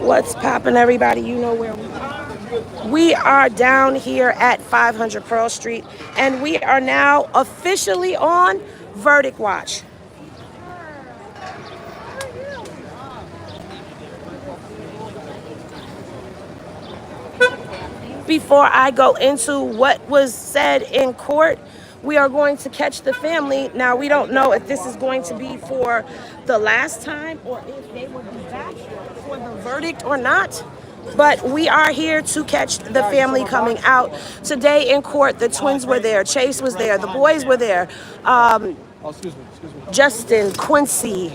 What's poppin', everybody? You know where we are. We are down here at 500 Pearl Street, and we are now officially on Verdict Watch. Before I go into what was said in court, we are going to catch the family. Now, we don't know if this is going to be for the last time or if they will be back for the verdict or not. But we are here to catch the family coming out. Today in court, the twins were there. Chase was there. The boys were there. Justin, Quincy,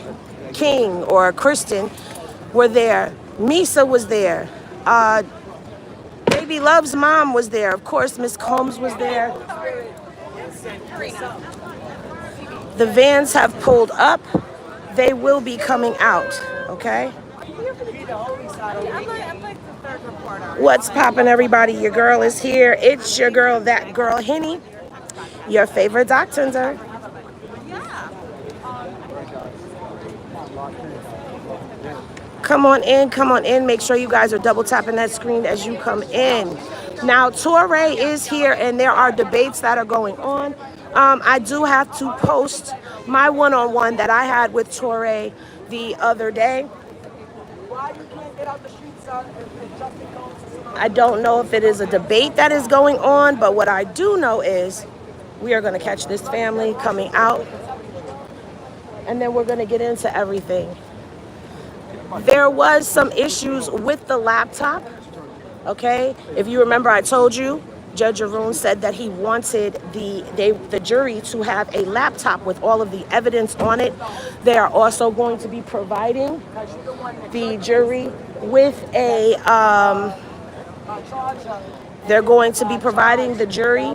King, or Kristen were there. Misa was there. Baby Love's mom was there. Of course, Miss Combs was there. The vans have pulled up. They will be coming out, okay? What's poppin', everybody? Your girl is here. It's your girl, that girl, Henny. Your favorite doctor. Come on in. Make sure you guys are double tapping that screen as you come in. Now, Torre is here, and there are debates that are going on. I do have to post my one-on-one that I had with Torre the other day. I don't know if it is a debate that is going on, but what I do know is we are going to catch this family coming out, and then we're going to get into everything. There was some issues with the laptop, okay? If you remember, I told you, Judge Arun said that he wanted the jury to have a laptop with all of the evidence on it. They are also going to be providing the jury with they're going to be providing the jury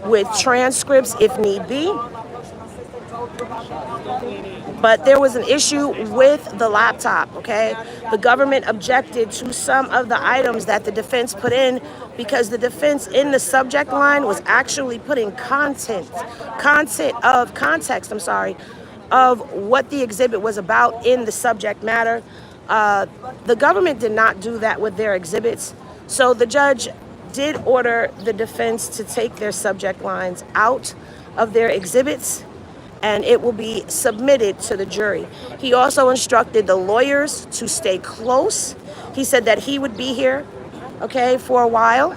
with transcripts if need be. But there was an issue with the laptop, okay? The government objected to some of the items that the defense put in because the defense in the subject line was actually putting context of what the exhibit was about in the subject matter. The government did not do that with their exhibits. So the judge did order the defense to take their subject lines out of their exhibits, and it will be submitted to the jury. He also instructed the lawyers to stay close. He said that he would be here, okay, for a while.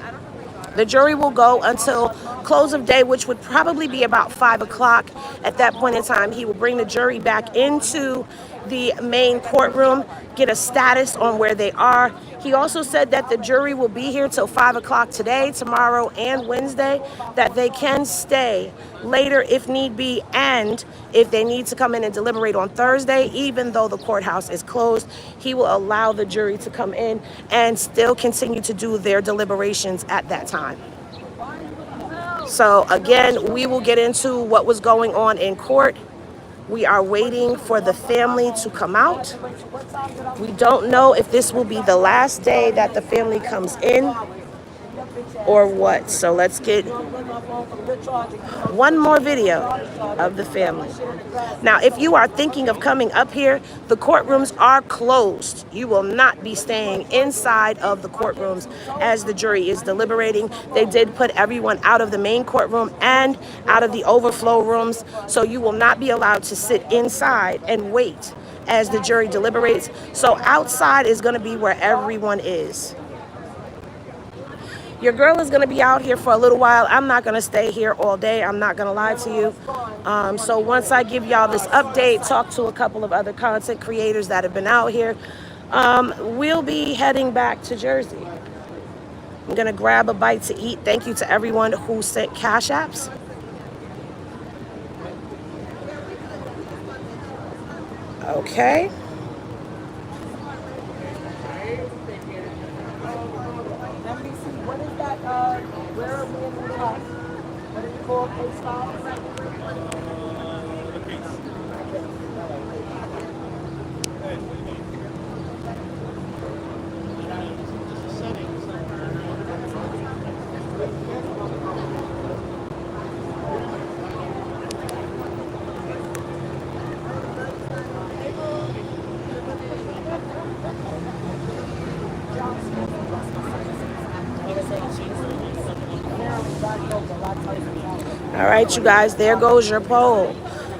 The jury will go until close of day, which would probably be about 5 o'clock. At that point in time, he will bring the jury back into the main courtroom, get a status on where they are. He also said that the jury will be here till 5 o'clock today, tomorrow, and Wednesday, that they can stay later if need be, and if they need to come in and deliberate on Thursday, even though the courthouse is closed, he will allow the jury to come in and still continue to do their deliberations at that time. So again, we will get into what was going on in court. We are waiting for the family to come out. We don't know if this will be the last day that the family comes in or what. So let's get one more video of the family. Now, if you are thinking of coming up here, the courtrooms are closed. You will not be staying inside of the courtrooms as the jury is deliberating. They did put everyone out of the main courtroom and out of the overflow rooms, so you will not be allowed to sit inside and wait as the jury deliberates. So outside is going to be where everyone is. Your girl is going to be out here for a little while. I'm not going to stay here all day. I'm not going to lie to you. So once I give y'all this update, talk to a couple of other content creators that have been out here, we'll be heading back to Jersey. I'm going to grab a bite to eat. Thank you to everyone who sent cash apps. Okay. Where are we in the house? What is it called? All right, you guys, there goes your poll.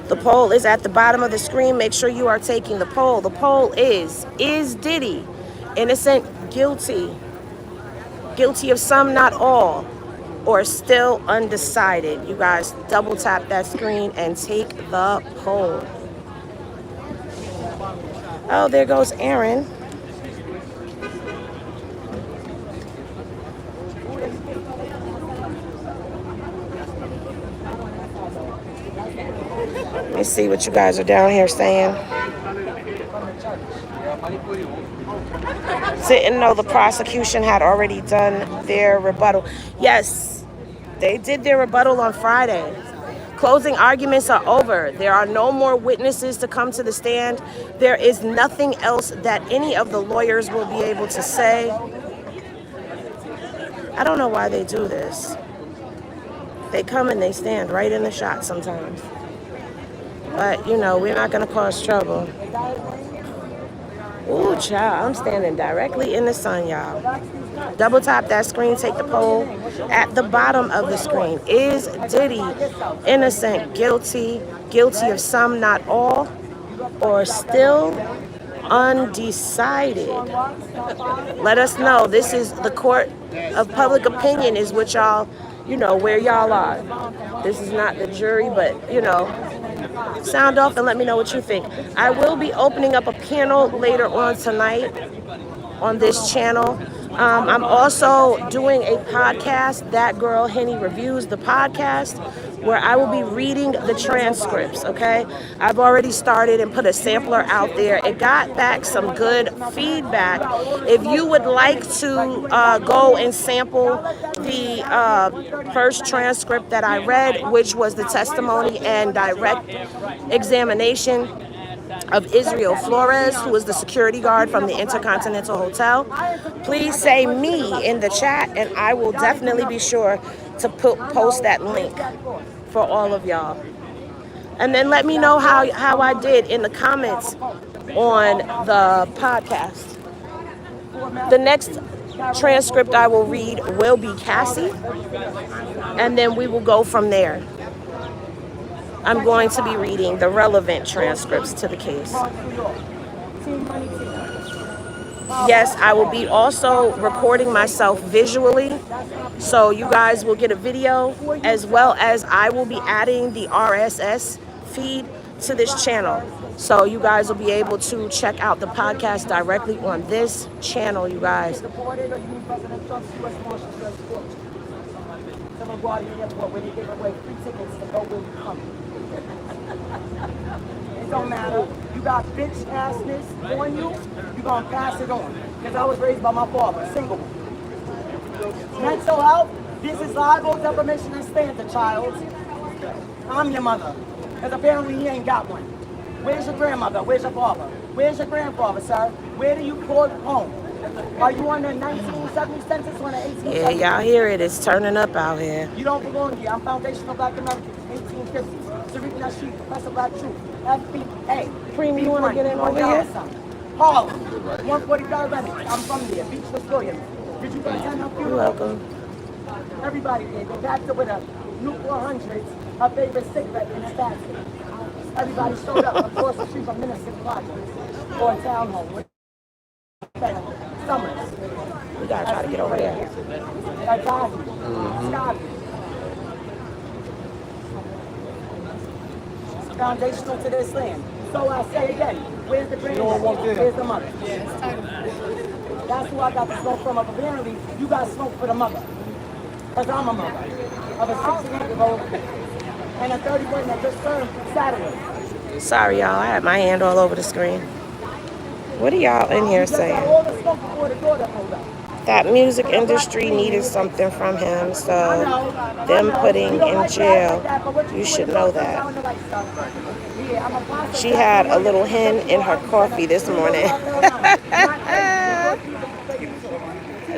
The poll is at the bottom of the screen. Make sure you are taking the poll. The poll is Diddy innocent, guilty, guilty of some, not all, or still undecided? You guys double tap that screen and take the poll. Oh, there goes Aaron. Let me see what you guys are down here saying. Didn't know the prosecution had already done their rebuttal. Yes, they did their rebuttal on Friday. Closing arguments are over. There are no more witnesses to come to the stand. There is nothing else that any of the lawyers will be able to say. I don't know why they do this. They come and they stand right in the shot sometimes. But, you know, we're not going to cause trouble. Ooh, child, I'm standing directly in the sun, y'all. Double tap that screen, take the poll. At the bottom of the screen, is Diddy innocent, guilty, guilty of some, not all, or still undecided? Let us know. This is the court of public opinion is what y'all, you know, where y'all are. This is not the jury, but, you know, sound off and let me know what you think. I will be opening up a panel later on tonight on this channel. I'm also doing a podcast, That Girl Henny Reviews, the podcast, where I will be reading the transcripts, okay? I've already started and put a sampler out there. It got back some good feedback. If you would like to go and sample the first transcript that I read, which was the testimony and direct examination of Israel Flores, who is the security guard from the Intercontinental Hotel, please say me in the chat, and I will definitely be sure to post that link for all of y'all. And then let me know how I did in the comments on the podcast. The next transcript I will read will be Cassie, and then we will go from there. I'm going to be reading the relevant transcripts to the case. Yes, I will be also recording myself visually, so you guys will get a video, as well as I will be adding the RSS feed to this channel. So you guys will be able to check out the podcast directly on this channel, you guys. It don't matter. You got bitch assness on you, you gonna pass it on. Because I was raised by my father, single. Mental health, this is libel, defamation, and slander, child. I'm your mother. Because apparently he ain't got one. Where's your grandmother? Where's your father? Where's your grandfather, sir? Where do you call home? Are you on the 1970 census or the 1870? Yeah, y'all hear it. It's turning up out here. You don't belong here. I'm foundational Black Americans, 1850s. Tariq Nasheed, Professor Black Truth, FBA. Cream, you want to get in over here? Harlem, 143rd Reddit. I'm from there. Beachwood, Williams. Did you attend her funeral? You're welcome. Everybody did. Go back to with a New 400s, her favorite cigarette in her basket. Everybody showed up across the street from Minister Project or a town home with Summers. We gotta try to get over there. It's foundational to this land. So I say again, where's the granddaddy? Where's the mother? That's who I got the smoke from. Apparently, you got smoke for the mother. Because I'm a mother of a 68-year-old and a 30-year-old that just turned Saturday. Sorry, y'all. I had my hand all over the screen. What are y'all in here saying? That music industry needed something from him, so them putting in jail, you should know that. She had a little hen in her coffee this morning.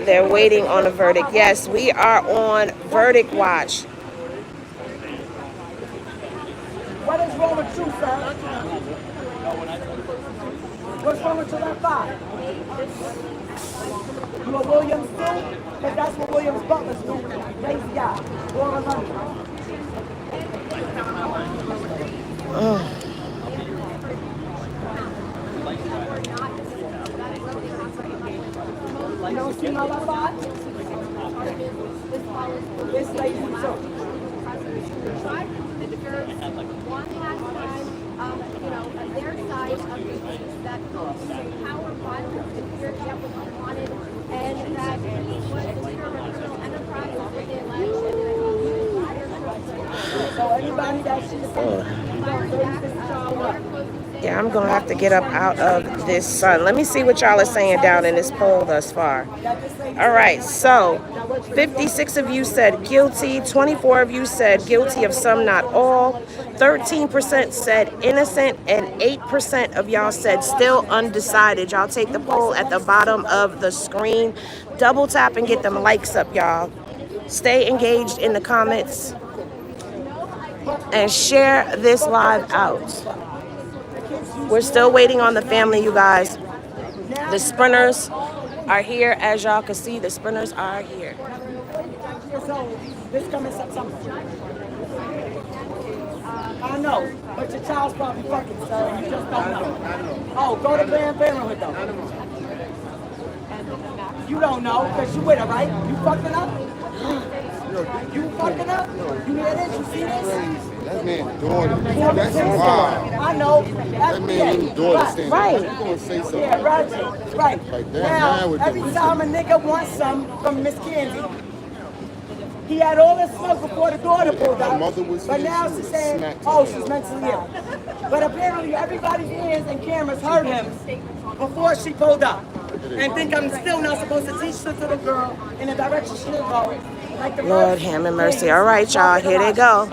They're waiting on a verdict. Yes, we are on verdict watch. What is wrong with you, sir? What's wrong with your left eye? You a Williams too? Because that's what Williams Butler's doing. Lazy guy. All in London. You don't see my left eye? This lady too. One last time, their side of the case that power violence appeared yet was unwanted, and that he was a criminal enterprise with the election. So anybody that she's Yeah, I'm gonna have to get up out of this sun. Let me see what y'all are saying down in this poll thus far. All right, so 56 of you said guilty, 24 of you said guilty of some, not all, 13% said innocent, and 8% of y'all said still undecided. Y'all take the poll at the bottom of the screen. Double tap and get them likes up, y'all. Stay engaged in the comments and share this live out. We're still waiting on the family, you guys. The sprinters are here. As y'all can see, the sprinters are here. This coming September. I know, but your child's probably fucking, sir, and you just don't know. Oh, go to Planned Parenthood, though. You don't know, because you with her, right? You fucking up? You fucking up? You hear this? You see this? That man's daughter. That's wild. I know. That man's daughter standing Right. there. You gonna say something? Yeah, right. Right. Like that, Now, with every them. time a nigga wants some from Miss Candy, he had all this smoke before the daughter pulled Her out. mother was But here, now she she's was saying, smacked oh, to she's death. mentally ill. But apparently everybody's ears and cameras heard him before she pulled up. And think I'm still not supposed to teach this little girl in the direction she should go. Like the Lord, have mercy. All right, y'all, here they go.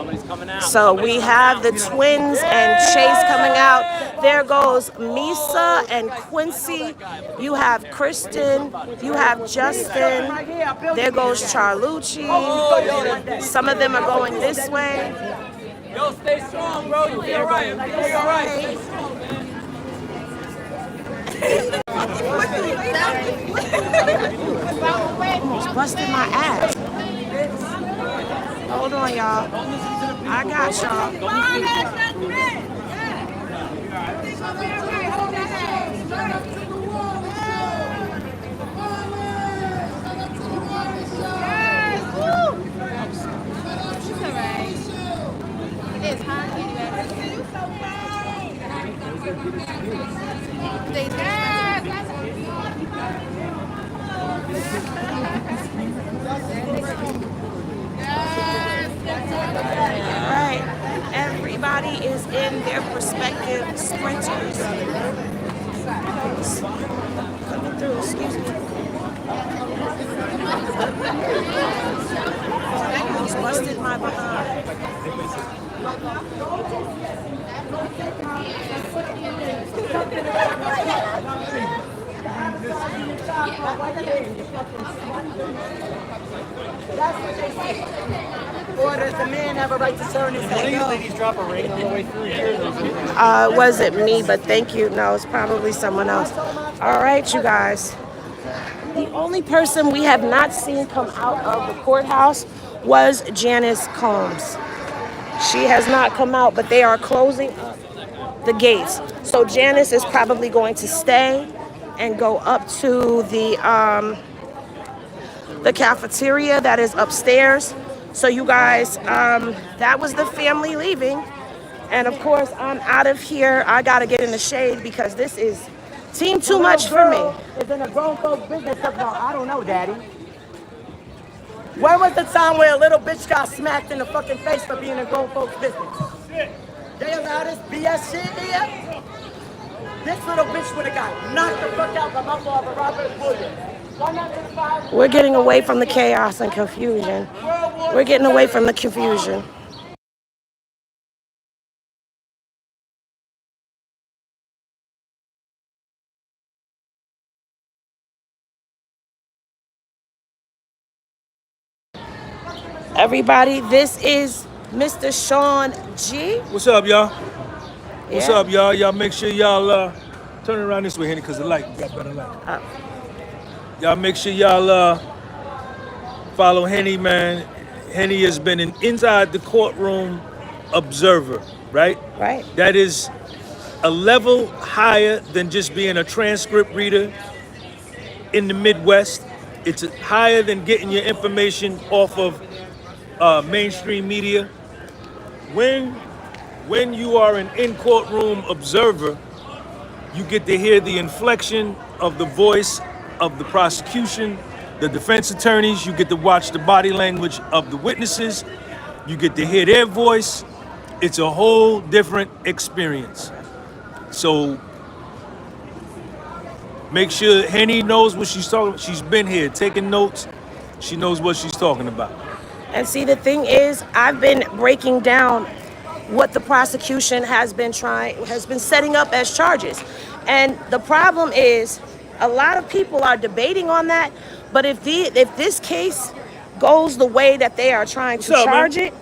So we have the twins and Chase coming out. There goes Misa and Quincy. You have Kristen. You have Justin. There goes Charlucci. Some of them are going this way. Yo, stay strong, bro. You'll be all right. You'll be all right. Almost busted my ass. Hold on, y'all. I got y'all. Right. Everybody is in their respective sprinters. Coming through, excuse me. Almost busted my behind. Or does the man have a right to turn his head? Ladies drop a ring on the way through here. It wasn't me, but thank you. No, it's probably someone else. All right, you guys. The only person we have not seen come out of the courthouse was Janice Combs. She has not come out, but they are closing up the gates. So Janice is probably going to stay and go up to the cafeteria that is upstairs. So you guys, that was the family leaving. And of course, I'm out of here. I gotta get in the shade because this is team too much for me. It's in a grown folks business. About, I don't know, Daddy. When was the time where a little bitch got smacked in the fucking face for being in grown folks business? They allow this BS shit here? This little bitch would have got knocked the fuck out by my father, Robert Williams. We're getting away from the chaos and confusion. We're getting away from the confusion. Everybody, this is Mr. Sean G. What's up, y'all? What's Yeah. up, y'all? Y'all make sure y'all turn around this way, Henny, because the light, we got better light. Oh. Y'all make sure y'all follow Henny, man. Henny has been an inside the courtroom observer, right? Right. That is a level higher than just being a transcript reader in the Midwest. It's higher than getting your information off of mainstream media. When you are an in-courtroom observer, you get to hear the inflection of the voice of the prosecution, the defense attorneys. You get to watch the body language of the witnesses. You get to hear their voice. It's a whole different experience. So make sure Henny knows what she's talking about. She's been here taking notes. She knows what she's talking about. And see, the thing is, I've been breaking down what the prosecution has been setting up as charges. And the problem is, a lot of people are debating on that, but if this case goes the way that they are trying to charge it,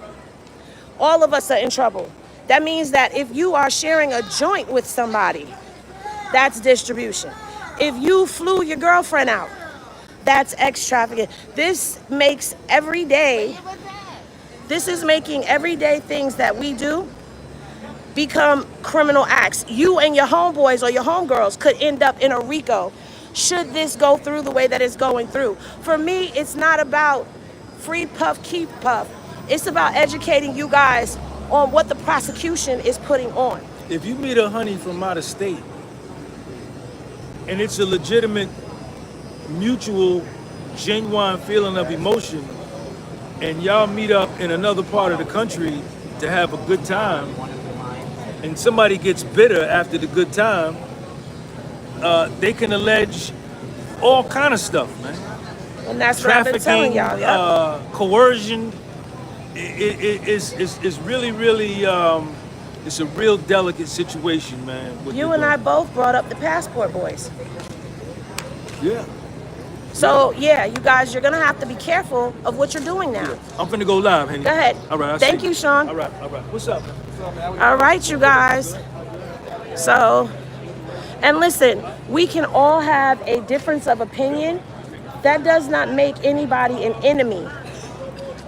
all of us are in trouble. That means that if you are sharing a joint with somebody, that's distribution. If you flew your girlfriend out, that's ex-trafficking. This is making everyday things that we do become criminal acts. You and your homeboys or your homegirls could end up in a RICO should this go through the way that it's going through. For me, it's not about free puff, keep puff. It's about educating you guys on what the prosecution is putting on. If you meet a honey from out of state and it's a legitimate, mutual, genuine feeling of emotion, and y'all meet up in another part of the country to have a good time, and somebody gets bitter after the good time, they can allege all kind of stuff, man. And that's what I've been telling y'all. Yeah. Coercion is really, really, it's a real delicate situation, man. You and I both brought up the passport boys. Yeah. So, yeah, you guys, you're going to have to be careful of what you're doing now. I'm finna go live, Henny. Go ahead. All right. Thank you, Sean. All right. What's up? All right, you guys. So, and listen, we can all have a difference of opinion. That does not make anybody an enemy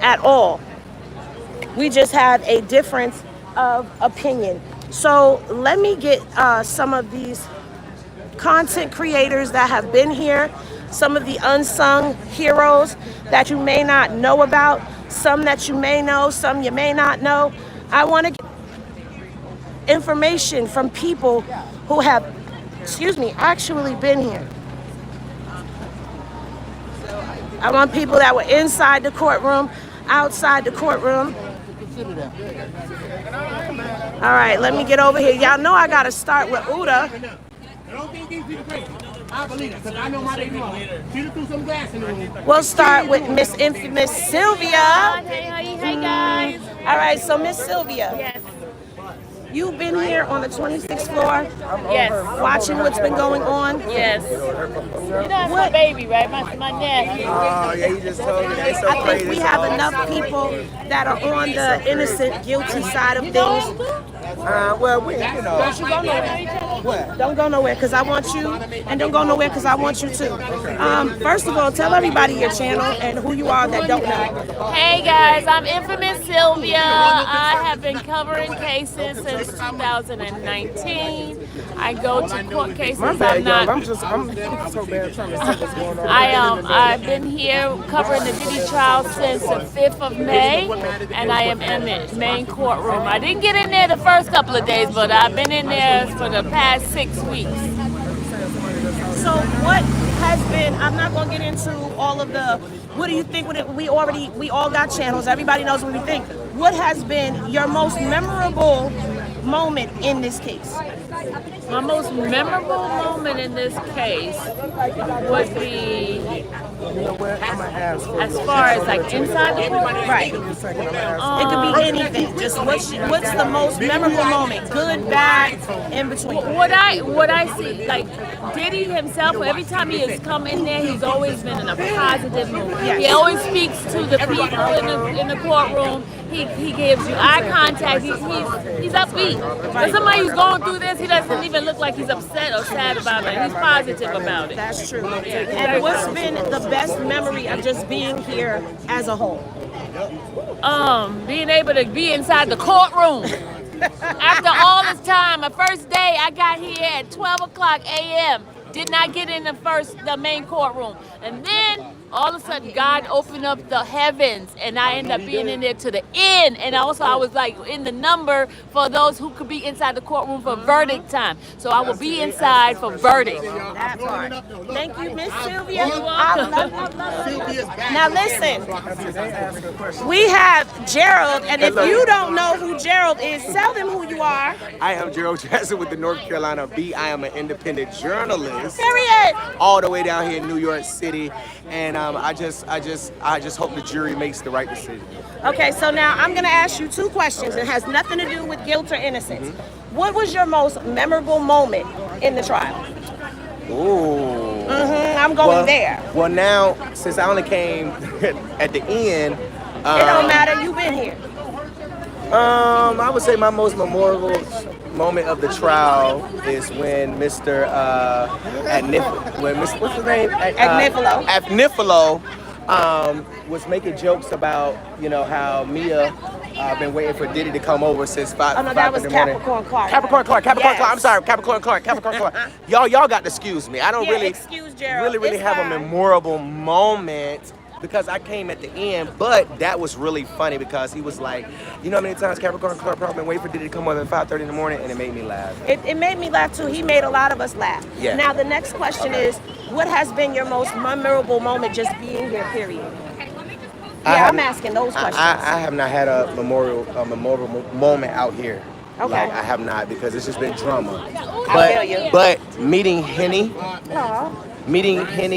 at all. We just have a difference of opinion. So let me get some of these content creators that have been here, some of the unsung heroes that you may not know about, some that you may know, some you may not know. I want to get information from people who have, actually been here. I want people that were inside the courtroom, outside the courtroom. All right, let me get over here. Y'all know I got to start with Uda. Don't think these people crazy. I believe it, because I know my baby mama. She threw some glass in the room. We'll start with Miss Infamous Sylvia. Hey guys. All right, so Miss Sylvia. Yes. You've been here on the 26th floor. Yes. Watching what's been going on. Yes. You know that's my baby, right? My nephew. Oh, yeah, you just told me. They so I crazy. think we have enough people that are on the innocent, guilty side of things. Well, we, you know. Don't you go nowhere. What? Don't go nowhere because I want you, and don't go nowhere because I want you too. First of all, tell everybody your channel and who you are that don't know. Hey guys, I'm Infamous Sylvia. I have been covering cases since 2019. I go to court cases. I'm so bad trying to see what's going on. I've been here covering the Diddy trial since the 5th of May, and I am in the main courtroom. I didn't get in there the first couple of days, but I've been in there for the past 6 weeks. So what has been, I'm not going to get into all of the, what do you think, we all got channels, everybody knows what we think. What has been your most memorable moment in this case? My most memorable moment in this case would be, as far as like inside the court, right? It could be anything. Just what's the most memorable moment? Good, bad, in between. What I see, like Diddy himself, every time he has come in there, he's always been in a positive mood. He always speaks to the people in the courtroom. He gives you eye contact. He's upbeat. For somebody who's going through this, he doesn't even look like he's upset or sad about it. He's positive about it. That's true. And what's been the best memory of just being here as a whole? Being able to be inside the courtroom. After all this time, the first day I got here at 12 o'clock a.m. Did not get in the main courtroom. And then all of a sudden God opened up the heavens and I ended up being in there to the end. And also I was like in the number for those who could be inside the courtroom for verdict time. So I will be inside for verdict. That part. Thank you, Miss Sylvia. I love you. Now listen, we have Gerald, and if you don't know who Gerald is, tell them who you are. I am Gerald Jackson with the North Carolina Beat. I am an independent journalist. Period. All the way down here in New York City, and I just hope the jury makes the right decision. Okay, so now I'm gonna ask you two questions. It has nothing to do with guilt or innocence. What was your most memorable moment in the trial? Ooh. I'm going there. Well, now since I only came at the end, It don't matter. You've been here. I would say my most memorable moment of the trial is when Mr. What's his name? Agnifilo was making jokes about, how Mia been waiting for Diddy to come over since 5 Oh no, that was in the morning. Capricorn Clark. Capricorn Clark. I'm sorry, Capricorn Clark. Y'all got to excuse me. I don't excuse Gerald. really It's have fine. a memorable moment because I came at the end, but that was really funny because he was like, you know how many times Capricorn Clark probably been waiting for Diddy to come over at 5:30 in the morning, and it made me laugh. It made me laugh too. He made a lot of us laugh. Yeah. Now the next question is, what has been your most memorable moment just being here, period? I'm asking those questions. I have not had a memorable moment out here. Okay. Like, I have not because it's just been drama. I feel you. But meeting Henny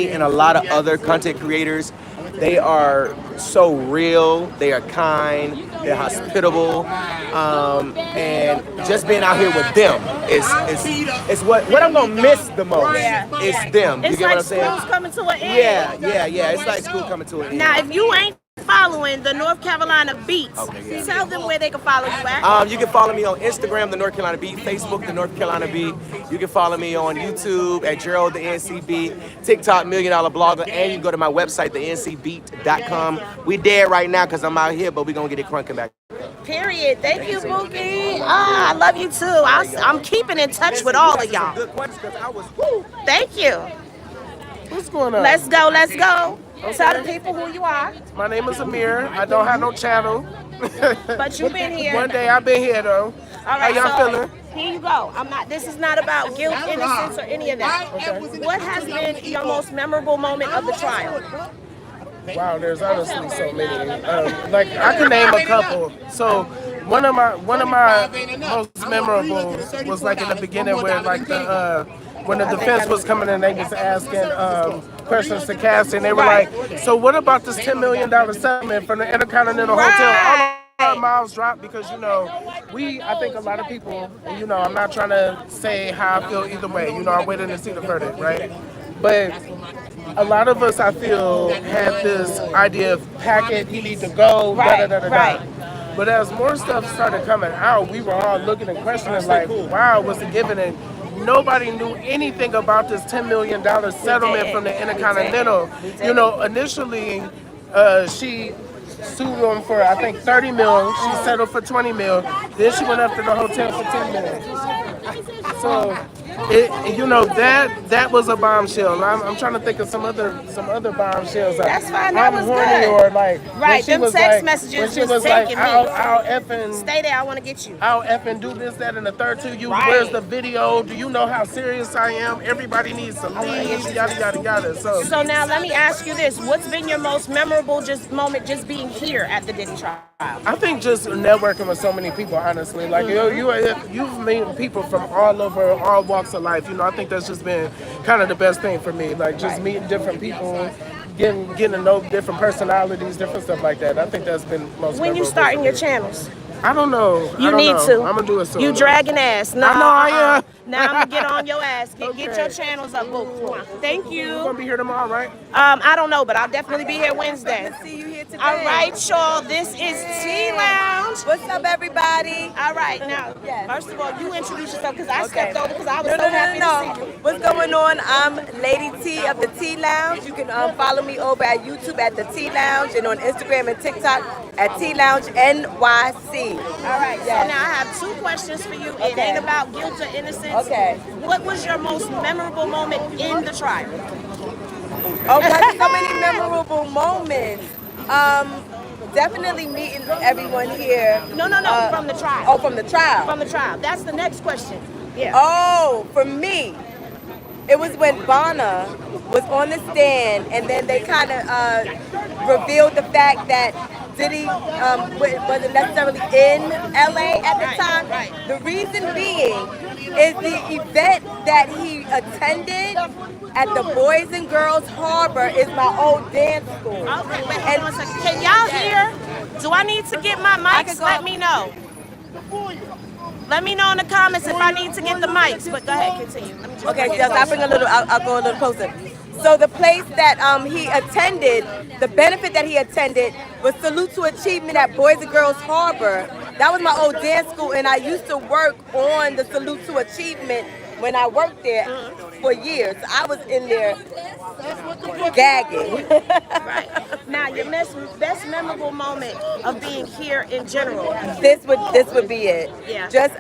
and a lot of other content creators, they are so real, they are kind, they're hospitable, and just being out here with them is what I'm gonna miss the most. Yeah. It's them. It's You get like what I'm saying? school's coming to an end. Yeah. It's like school coming to an end. Now, if you ain't following the North Carolina Beats, tell them where they can follow you at. You can follow me on Instagram, the North Carolina Beat, Facebook, the North Carolina Beat. You can follow me on YouTube at Gerald, the NC Beat, TikTok, $1 Million Blogger, and you can go to my website, thencbeat.com. We dead right now because I'm out here, but we're going to get it crunking back. Period. Thank you, Bookie. I love you too. I'm keeping in touch with all of y'all. Good questions because I was... Thank you. What's going on? Let's go. Tell the people who you are. My name is Amir. I don't have no channel. But you've been here. One day I've been here though. All right, How y'all feeling? Here you go. This is not about guilt, innocence, or any of that. Okay. What has been your most memorable moment of the trial? Wow, there's honestly so many. Like I can name a couple. So one of my most memorable was like in the beginning where like when the defense was coming in, they was asking questions to Cass, and they were like, "So what about this $10 million settlement from the Intercontinental Hotel?" All our mouths dropped because I think a lot of people, I'm not trying to say how I feel either way. I'm waiting to see the verdict, right? But a lot of us, I feel, had this idea of pack it, you need to go, da-da-da-da-da. But as more stuff started coming out, we were all looking and questioning like, wow, what's it given? And nobody knew anything about this $10 million settlement from the Intercontinental. Initially, she sued them for, I think, 30 mil. She settled for 20 mil. Then she went after the hotel for 10 mil. So, that was a bombshell. I'm trying to think of some other bombshells. That's fine. That was horny, good. or like right. Them text messages when she just was taking like, me. I'll effing stay there. I want to get you. I'll effing do this, that, and the third to you. Right. Where's the video? Do you know how serious I am? Everybody needs to leave. Yada yada yada. So now let me ask you this: what's been your most memorable moment just being here at the Diddy trial? I think just networking with so many people, honestly. Like you've met people from all over, all walks of life. I think that's just been kind of the best thing for me. Like just meeting different people, getting to know different personalities, different stuff like that. I think that's been most. When you starting your channels? I don't know. You need to. I'm gonna do it soon. You dragging ass. No, I know I am. Now I'm gonna get on your ass. Get your channels up, boo. Thank you. You're gonna be here tomorrow, right? I don't know, but I'll definitely be here Wednesday. See you here today. All right, y'all. This is Tea Lounge. What's up, everybody? All right, now, first of all, you introduce yourself because I stepped over because I was so happy to see you. What's going on? I'm Lady T of the Tea Lounge. You can follow me over at YouTube at the Tea Lounge and on Instagram and TikTok at Tea Lounge NYC. All right, so now I have two questions for you. It ain't about guilt or innocence. Okay. What was your most memorable moment in the trial? Okay, so many memorable moments. Definitely meeting everyone here. No, from the trial. Oh, from the trial. From the trial. That's the next question. Yeah. Oh, for me, it was when Bonna was on the stand, and then they kind of revealed the fact that Diddy wasn't necessarily in LA at the time. Right. The reason being is the event that he attended at the Boys and Girls Harbor is my old dance school. Okay, wait, hold on a second. Can y'all hear? Do I need to get my mics? Let me know. Let me know in the comments if I need to get the mics. But go ahead, continue. Okay, so I'll go a little closer. So the place that he attended, the benefit that he attended was Salute to Achievement at Boys and Girls Harbor. That was my old dance school, and I used to work on the Salute to Achievement when I worked there for years. I was in there gagging. Right. Now, your best memorable moment of being here in general. This would be it. Yeah. Just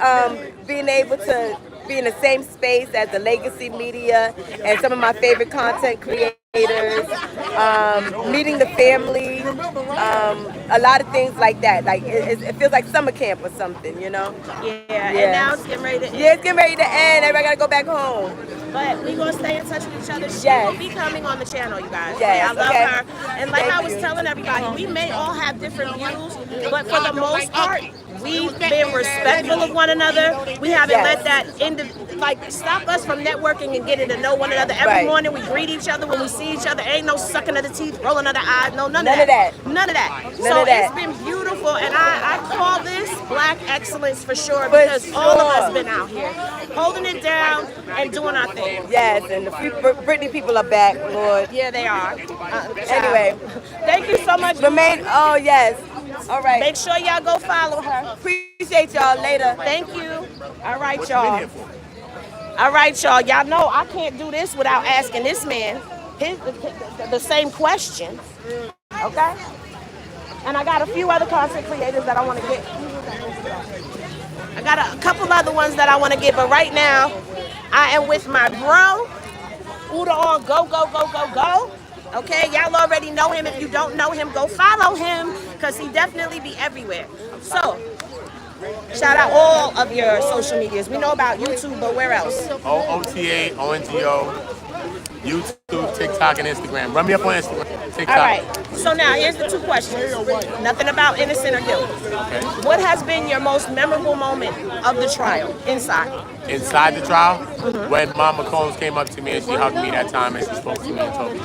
being able to be in the same space as the legacy media and some of my favorite content creators, meeting the family, a lot of things like that. Like it feels like summer camp or something, you know? Yeah. And now it's getting ready to end. Yeah, it's getting ready to end. Everybody gotta go back home. But we're going to stay in touch with each other. She Yes. will be coming on the channel, you guys. Yes, I love okay. her. And like Thank I was you. telling everybody, we may all have different views, but for the most part, we've been respectful of one another. We haven't Yes. let that stop us from networking and getting to know one another. Every Right. morning we greet each other when we see each other. Ain't no sucking of the teeth, rolling of the eyes, none of None that. of that. None of that. None So of that. it's been beautiful, and I call this Black excellence for sure, For because all of us sure. been out here holding it down and doing our thing. Yes, and the Britney people are back, Lord. Yeah, they are. Anyway, Thank you so much. oh yes. All right. Make sure y'all go follow her. Appreciate y'all later. Thank you. All right, y'all. All right, y'all. Y'all know I can't do this without asking this man the same question. Okay? And I got a few other content creators that I want to get. I got a couple other ones that I want to get, but right now I am with my bro. Uda on go, go, go, go, go. Okay, y'all already know him. If you don't know him, go follow him because he definitely be everywhere. So, shout out all of your social medias. We know about YouTube, but where else? OTA, ONGO, YouTube, TikTok, and Instagram. Run me up on Instagram, TikTok. All right. So now here's the two questions. Nothing about innocent or guilt. Okay. What has been your most memorable moment of the trial inside? Inside the trial, when Mama Combs came up to me and she hugged me that time and she spoke to me and told me.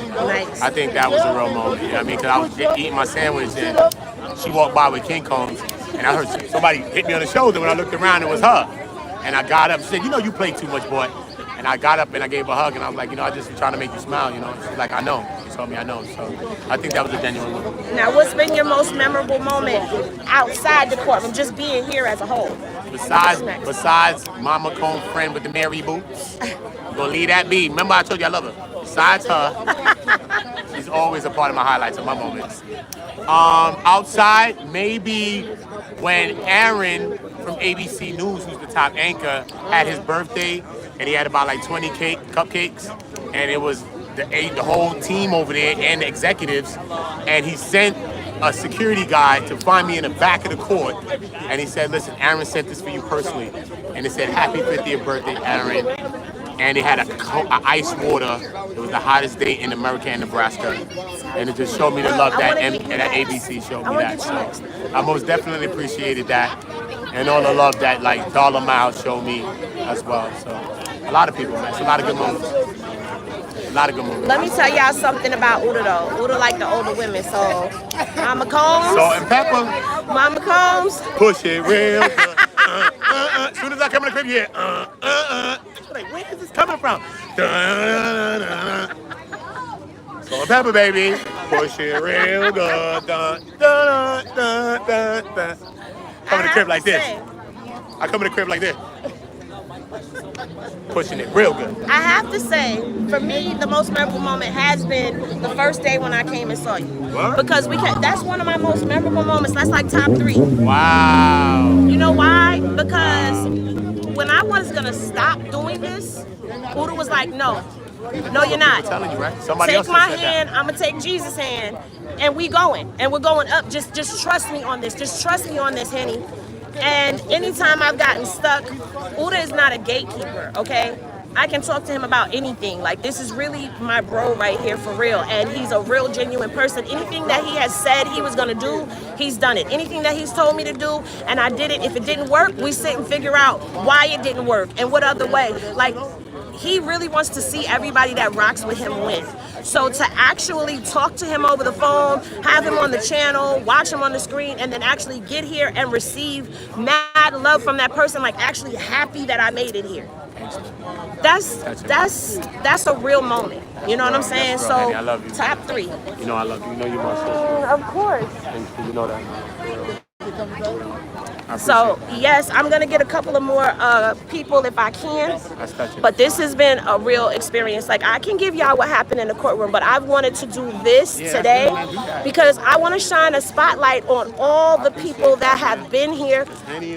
Nice. I think that was a real moment. You know what I mean? Because I was eating my sandwich and she walked by with King Combs and I heard somebody hit me on the shoulder. When I looked around, it was her. And I got up and said, you know, you play too much, boy. And I got up and I gave her a hug and I was like, you know, I just was trying to make you smile, you know. She's like, I know. She told me I know. So I think that was a genuine moment. Now, what's been your most memorable moment outside the courtroom, just being here as a whole? Besides Mama Combs' friend with the Mary boots, I'm gonna leave that be. Remember I told you I love her. Besides her, she's always a part of my highlights of my moments. Outside, maybe when Aaron from ABC News, who's the top anchor, had his birthday, and he had about like 20 cupcakes, and it was the whole team over there and the executives, and he sent a security guy to find me in the back of the court, and he said, listen, Aaron sent this for you personally, and it said, happy 50th birthday, Aaron, and it had a ice water. It was the hottest day in America and Nebraska, and it just showed me the love that ABC showed me that, so I most definitely appreciated that, and all the love that like Dollar Mile showed me as well, so a lot of people, man, it's a lot of good moments. A lot of good moments. Let me tell y'all something about Uda though. Uda like the older women, so Mama Combs. Salt and pepper. Mama Combs. Push it real good. As soon as I come in the crib, you hear, like, where is this coming from? Salt and pepper, baby. Push it real good. Come in the crib like this. I come in the crib like this. Pushing it real good. I have to say, for me, the most memorable moment has been the first day when I came and saw you. What? Because that's one of my most memorable moments. That's like top 3. Wow. You know why? Because when I was gonna stop doing this, Uda was like, no, you're not. I'm telling you, right? Somebody Take else my said hand, I'm gonna take Jesus' hand, and we going. And we're going up. Just trust me on this. Just trust me on this, Henny. And anytime I've gotten stuck, Uda is not a gatekeeper, okay? I can talk to him about anything. Like, this is really my bro right here for real. And he's a real genuine person. Anything that he has said he was gonna do, he's done it. Anything that he's told me to do, and I did it. If it didn't work, we sit and figure out why it didn't work and what other way. Like, he really wants to see everybody that rocks with him win. So to actually talk to him over the phone, have him on the channel, watch him on the screen, and then actually get here and receive mad love from that person, like actually happy that I made it here. That's a real moment. You know what I'm saying? Yes, so Henny, I love you. top 3. You know I love you. You know you're my sister. Of course. You know that. So yes, I'm gonna get a couple of more people if I can. That's touching. But this has been a real experience. Like, I can give y'all what happened in the courtroom, but I wanted to do this today because I want to shine a spotlight on all the people that have been here,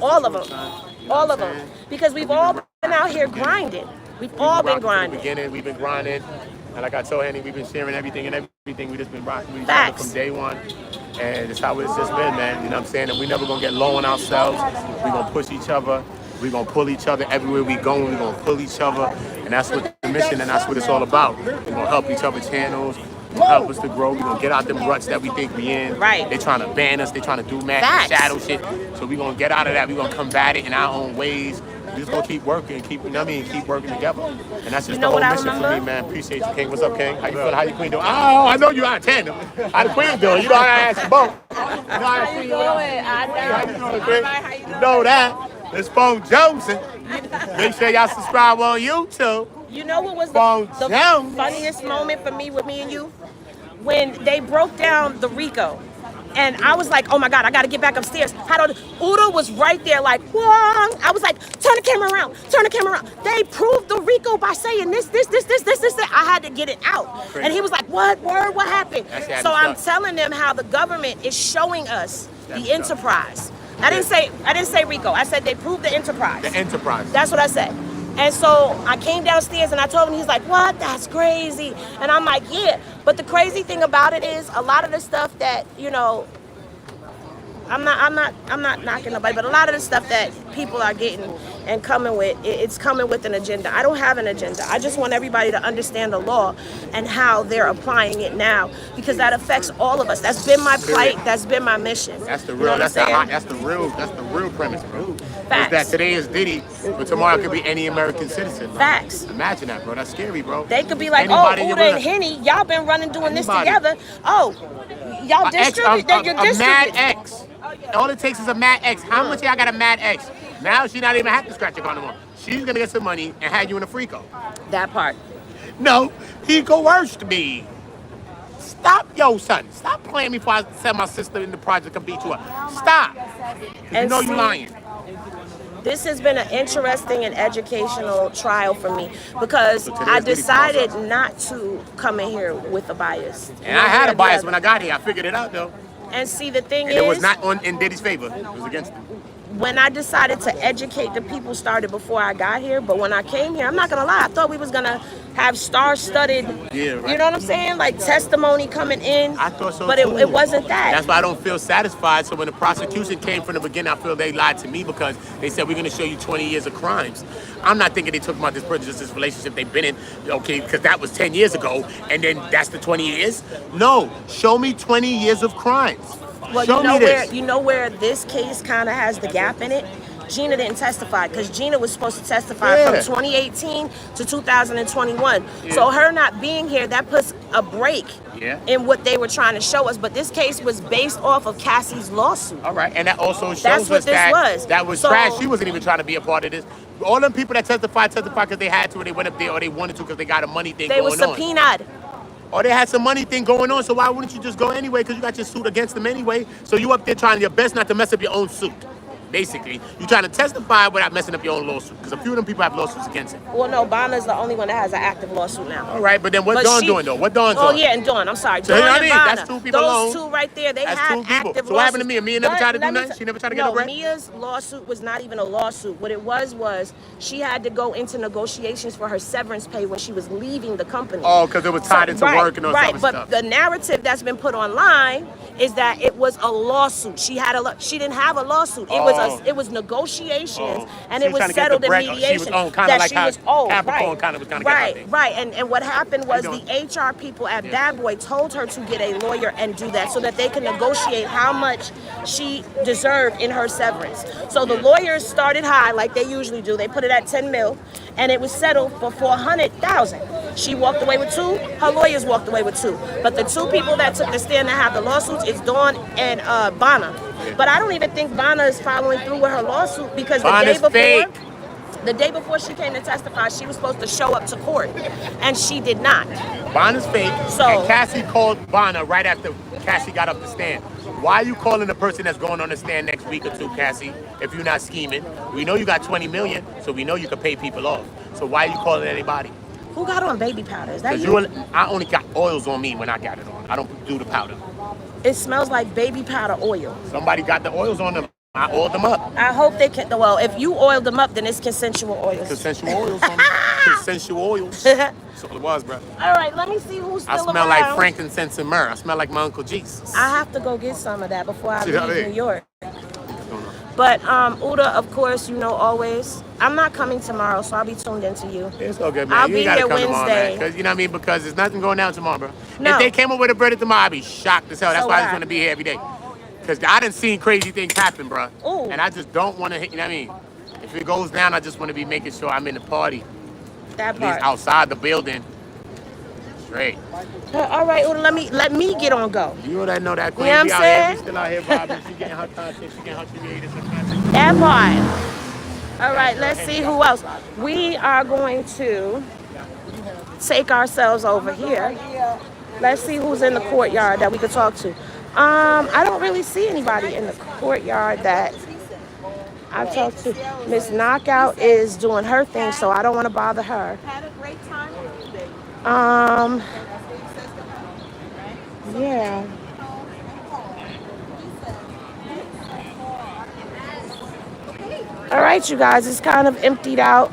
all of them, because we've all been out here grinding. We've all been grinding. Beginning, we've been grinding, and like I told Henny, we've been sharing everything and everything. We just been rocking with each other from day one. And it's how it's just been, man. You know what I'm saying? And we never gonna get low on ourselves. We gonna push each other. We gonna pull each other everywhere we go. We gonna pull each other. And that's what the mission and that's what it's all about. We gonna help each other channels. Help us to grow. We gonna get out them ruts that we think we in. Right. They trying to ban us. They trying to do mad shadow shit. So we gonna get out of that. We gonna combat it in our own ways. We just gonna keep working, keep working together. And that's just the whole mission for me, man. Appreciate you, King. What's up, King? How you feeling? How your queen doing? Oh, I know you out of 10. How the queen doing? You know how to ask you both. You know how the queen doing? How you doing, Queen? You know that. It's Phone Johnson. Make sure y'all subscribe on YouTube. You know what was the funniest moment for me with me and you? When they broke down the RICO. And I was like, oh my God, I gotta get back upstairs. Uda was right there like, whoa. I was like, turn the camera around. They proved the RICO by saying this. I had to get it out. Crazy. And he was like, what word, what happened? So I'm telling them how the government is showing us the enterprise. I didn't say RICO, I said they proved the enterprise. The enterprise. That's what I said. And so I came downstairs and I told him, he's like, what? That's crazy. And I'm like, yeah. But the crazy thing about it is a lot of the stuff that, you know, I'm not knocking nobody, but a lot of the stuff that people are getting and coming with, it's coming with an agenda. I don't have an agenda. I just want everybody to understand the law and how they're applying it now, because that affects all of us. That's been my plight. That's been my mission. That's the real. That's the real premise, bro. Facts. Is that today is Diddy, but tomorrow it could be any American citizen. Bro. Facts. Imagine that, bro. That's scary, bro. They could be like, Anybody oh, Uda and Henny, y'all been doing this together. Oh, y'all distribute. You're a Mad X. All it takes is a Mad X. How much y'all got a Mad X? Now she not even have to scratch your car no more. She's gonna get some money and have you in a freako. That part. No, he coerced me. Stop, yo, son. Stop playing me before I send my sister in the project and beat you up. Stop. You know you lying. This has been an interesting and educational trial for me because I decided not to come in here with a bias. And I had a bias when I got here. I figured it out, though. And see, the thing is, it was not in Diddy's favor. It was against him. When I decided to educate, the people started before I got here. But when I came here, I'm not gonna lie, I thought we was gonna have star-studded, you know what I'm saying? Like testimony coming in. I thought so but too. It wasn't that. That's why I don't feel satisfied. So when the prosecution came from the beginning, I feel they lied to me because they said, we're gonna show you 20 years of crimes. I'm not thinking they took about this prejudice, this relationship they've been in, okay, because that was 10 years ago, and then that's the 20 years? No, show me 20 years of crimes. Well, you know where this case kind of has the gap in it? Gina didn't testify because Gina was supposed to testify Yeah. from 2018 to 2021. So her not being here, that puts a break in what they were trying to show us. But this case was based off of Cassie's lawsuit. All right, and that also shows That's what us this that was. that was So- trash. She wasn't even trying to be a part of this. All them people that testified because they had to, or they went up there, or they wanted to because they got a money thing They going were on. subpoenaed. Or they had some money thing going on, so why wouldn't you just go anyway? Because you got your suit against them anyway. So you up there trying your best not to mess up your own suit. Basically, you trying to testify without messing up your own lawsuit. Because a few of them people have lawsuits against it. Well, no, Bonna's the only one that has an active lawsuit now. All right, but then what Dawn doing though? What Dawn Oh doing? yeah, and Dawn. I'm sorry. So, Dawn you know what I and mean? Bonna. That's two people Those alone. two right there, they That's had two people. active So what happened to lawsuits. Mia? Mia never tried to do Let me nothing? t- She never tried to get a No, break? Mia's lawsuit was not even a lawsuit. What it was she had to go into negotiations for her severance pay when she was leaving the company. Oh, because it was tied into work and all right, that but stuff. the narrative that's been put online is that it was a lawsuit. She didn't have a lawsuit. It was negotiations, and She it was was trying to get settled the in bread. She mediation. was on, kinda that like she how was owed. Capricorn Right, kinda was trying to get her right, thing. right. And what happened was How the you HR people at Bad Boy told her to get a lawyer and do that so that they can negotiate how much she deserved in her severance. So the lawyers started high like they usually do. They put it at 10 mil, and it was settled for 400,000. She walked away with 2. Her lawyers walked away with 2. But the 2 people that took the stand that have the lawsuits is Dawn and Bonna. But I don't even think Bonna is following through with her lawsuit because Bonna's the day fake. before. The day before she came to testify, she was supposed to show up to court, and she did not. Bonna's fake. So- And Cassie called Bonna right after Cassie got up the stand. Why are you calling the person that's going on the stand next week or two, Cassie, if you're not scheming? We know you got 20 million, so we know you can pay people off. So why are you calling anybody? Who got on baby powder? Is that Because you? I only got oils on me when I got it on. I don't do the powder. It smells like baby powder oil. Somebody got the oils on them. I oiled them up. I hope they can. Well, if you oiled them up, then it's consensual oils. Consensual oils on me. Consensual oils. That's all it was, bro. All right, let me see who's I still smell around. like frankincense and myrrh. I smell like my Uncle Jesus. I have to go get some of that before I See how leave they- New York. But Uda, of course, you know always. I'm not coming tomorrow, so I'll be tuned into you. It's all good, man. I'll You be ain't gotta here come tomorrow, man. Wednesday. Because, you know what I mean? Because there's nothing going down tomorrow, bro. No. If they came up with a verdict tomorrow, I'd be shocked as hell. That's So why I would just I. want to be here every day. Because I done seen crazy things happen, bro. Ooh. And I just don't want to, you know what I mean? If it goes down, I just want to be making sure I'm in the party. That At least part. outside the building. Straight. All right, Uda, let me get on go. You know that queen You know what be I'm out here. saying? We still out here vibing. She getting her content. She getting her creators her content. That part. All right, let's see who else. We are going to take ourselves over here. Let's see who's in the courtyard that we could talk to. I don't really see anybody in the courtyard that I talked to. Miss Knockout is doing her thing, so I don't want to bother her. Had a great time. Yeah. All right, you guys, it's kind of emptied out.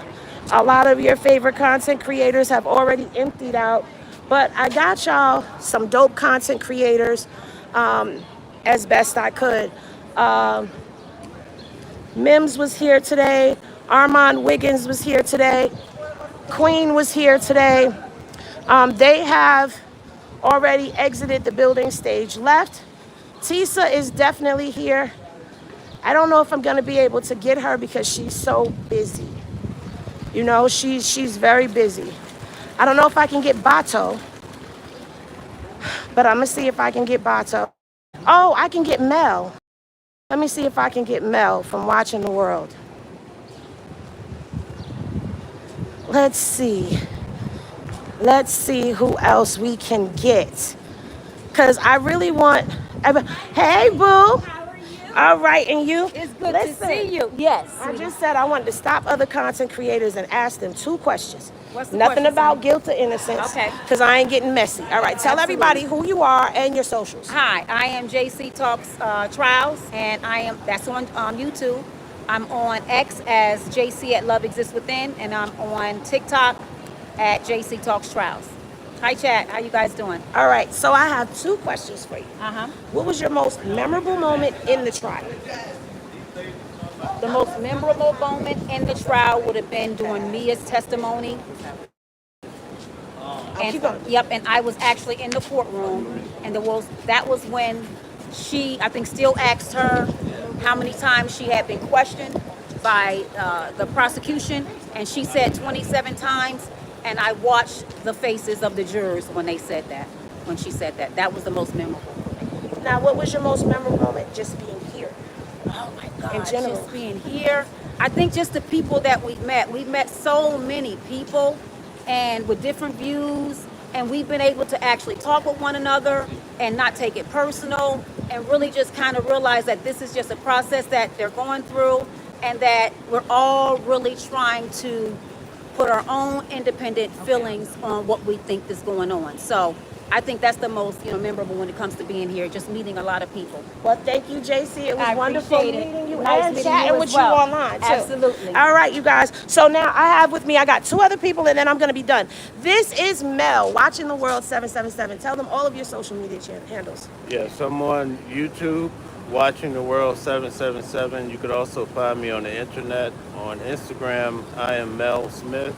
A lot of your favorite content creators have already emptied out, but I got y'all some dope content creators as best I could. Mims was here today. Armand Wiggins was here today. Queen was here today. They have already exited the building, stage left. Tissa is definitely here. I don't know if I'm gonna be able to get her because she's so busy. You know, she's very busy. I don't know if I can get Bato, but I'm gonna see if I can get Bato. Oh, I can get Mel. Let me see if I can get Mel from Watching the World. Let's see. Let's see who else we can get. Cause I really want. Hey, boo. All right, and you? It's good Listen, to see you. Yes. I just said I wanted to stop other content creators and ask them 2 questions. What's the Nothing question, about Sylvia? guilt or innocence. Okay. Because I ain't getting messy. All right, tell everybody who you are and your socials. Hi, I am JC Talks Trials, and that's on YouTube. I'm on X as JC at Love Exists Within, and I'm on TikTok at JC Talks Trials. Hi, chat. How you guys doing? All right, so I have 2 questions for you. Uh-huh. What was your most memorable moment in the trial? The most memorable moment in the trial would have been during Mia's testimony. And, keep going. yep, and I was actually in the courtroom, and that was when she, I think, still asked her how many times she had been questioned. by the prosecution, and she said 27 times, and I watched the faces of the jurors when they said that, when she said that. That was the most memorable for me. Now, what was your most memorable moment just being here? Oh my God, In general. just being here. I think just the people that we've met. We've met so many people and with different views, and we've been able to actually talk with one another and not take it personal, and really just kind of realize that this is just a process that they're going through, and that we're all really trying to put our own independent feelings on what we think is going on. So I think that's the most, memorable when it comes to being here, just meeting a lot of people. Well, thank you, JC. It was I wonderful appreciate it. meeting you Nice and meeting chatting you with as well. you online, too. Absolutely. All right, you guys. So now I have with me, I got 2 other people, and then I'm going to be done. This is Mel, Watching the World 777. Tell them all of your social media handles. Yes, I'm on YouTube, Watching the World 777. You could also find me on the internet. On Instagram, I am Mel Smith.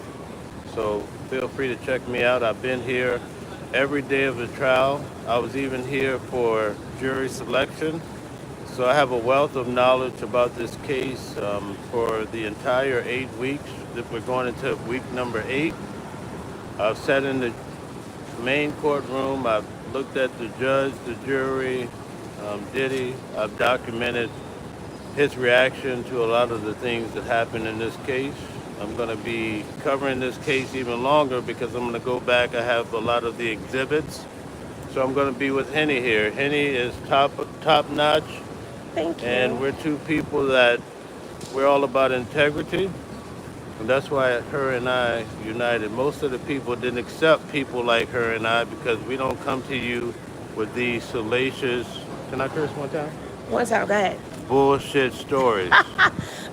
So feel free to check me out. I've been here every day of the trial. I was even here for jury selection. So I have a wealth of knowledge about this case for the entire 8 weeks. We're going into week number 8. I've sat in the main courtroom. I've looked at the judge, the jury, Diddy. I've documented his reaction to a lot of the things that happened in this case. I'm going to be covering this case even longer because I'm going to go back. I have a lot of the exhibits. So I'm going to be with Henny here. Henny is top notch. Thank you. And we're 2 people that we're all about integrity. And that's why her and I united. Most of the people didn't accept people like her and I because we don't come to you with these salacious, can I curse one time? One time, go ahead. Bullshit stories.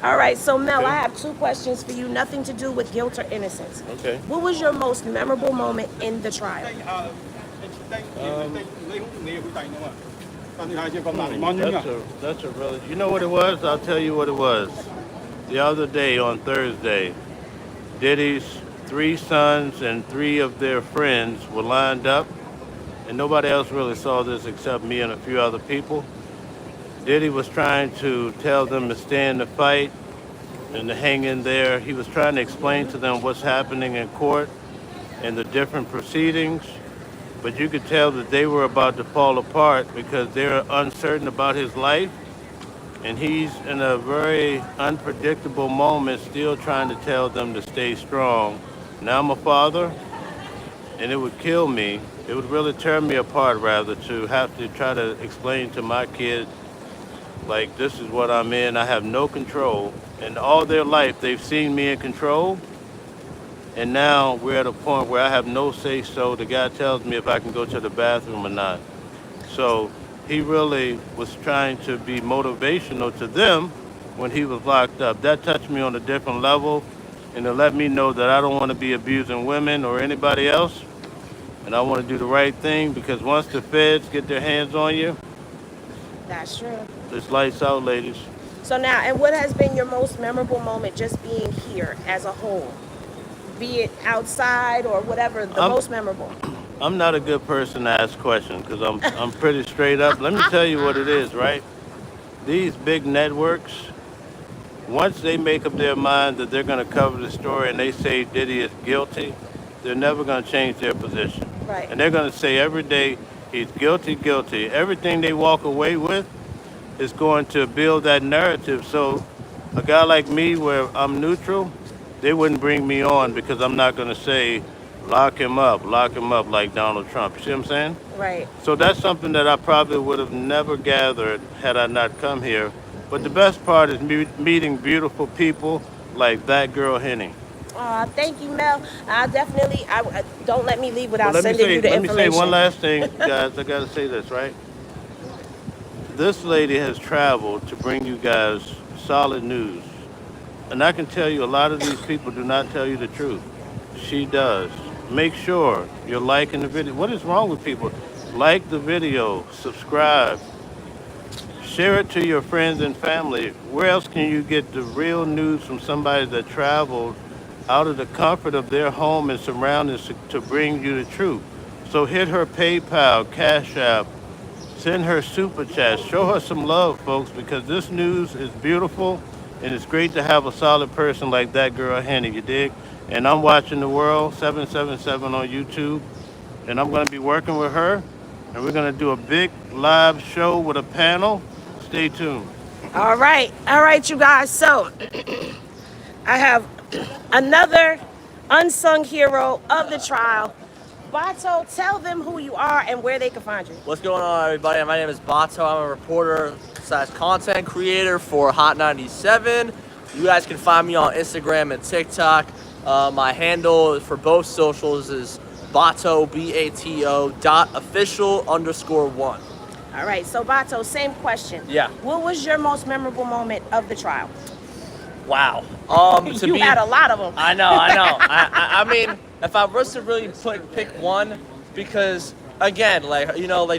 All right, so Mel, Okay. I have 2 questions for you, nothing to do with guilt or innocence. Okay. What was your most memorable moment in the trial? That's a really, you know what it was? I'll tell you what it was. The other day on Thursday, Diddy's 3 sons and 3 of their friends were lined up, and nobody else really saw this except me and a few other people. Diddy was trying to tell them to stay in the fight and to hang in there. He was trying to explain to them what's happening in court and the different proceedings, but you could tell that they were about to fall apart because they're uncertain about his life, and he's in a very unpredictable moment still trying to tell them to stay strong. Now I'm a father, and it would kill me. It would really tear me apart, rather, to have to try to explain to my kid, like, this is what I'm in. I have no control. And all their life, they've seen me in control. And now we're at a point where I have no say-so. The guy tells me if I can go to the bathroom or not. So he really was trying to be motivational to them when he was locked up. That touched me on a different level, and it let me know that I don't want to be abusing women or anybody else. And I want to do the right thing, because once the feds get their hands on you, That's true. it's lights out, ladies. So now, and what has been your most memorable moment just being here as a whole? Be it outside or whatever, the most memorable. I'm not a good person to ask questions because I'm pretty straight up. Let me tell you what it is, right? These big networks, once they make up their mind that they're going to cover the story and they say Diddy is guilty, they're never going to change their position. Right. And they're going to say every day, he's guilty, guilty. Everything they walk away with is going to build that narrative. So a guy like me, where I'm neutral, they wouldn't bring me on because I'm not going to say, lock him up like Donald Trump. You see what I'm saying? Right. So that's something that I probably would have never gathered had I not come here. But the best part is meeting beautiful people like that girl Henny. Thank you, Mel. I don't let me leave without But sending you the let me information. say one last thing, guys. I got to say this, right? This lady has traveled to bring you guys solid news. And I can tell you a lot of these people do not tell you the truth. She does. Make sure you're liking the video. What is wrong with people? Like the video, subscribe, share it to your friends and family. Where else can you get the real news from somebody that traveled out of the comfort of their home and surroundings to bring you the truth? So hit her PayPal, Cashapp, send her super chats, show her some love, folks, because this news is beautiful And it's great to have a solid person like that girl Henny, you dig? And I'm watching The World 777 on YouTube. And I'm going to be working with her. And we're going to do a big live show with a panel. Stay tuned. All right, you guys. So I have another unsung hero of the trial. Bato, tell them who you are and where they can find you. What's going on, everybody? My name is Bato. I'm a reporter / content creator for Hot 97. You guys can find me on Instagram and TikTok. My handle for both socials is Bato, BATO .official_1. All right, so Bato, same question. Yeah. What was your most memorable moment of the trial? Wow. You had a lot of them. I know. I mean, if I was to really pick one, because again,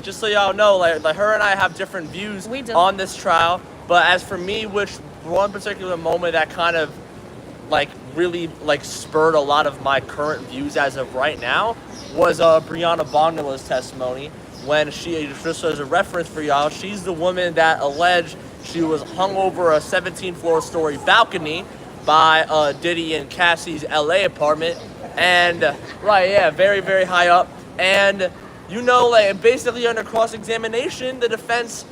just so y'all know, like her and I have different views on this trial. But as for me, which one particular moment that kind of really spurred a lot of my current views as of right now was Brianna Bongola's testimony. When she, just as a reference for y'all, she's the woman that alleged she was hung over a 17-floor story balcony by Diddy and Cassie's LA apartment. And, very, very high up. And, basically under cross-examination, the defense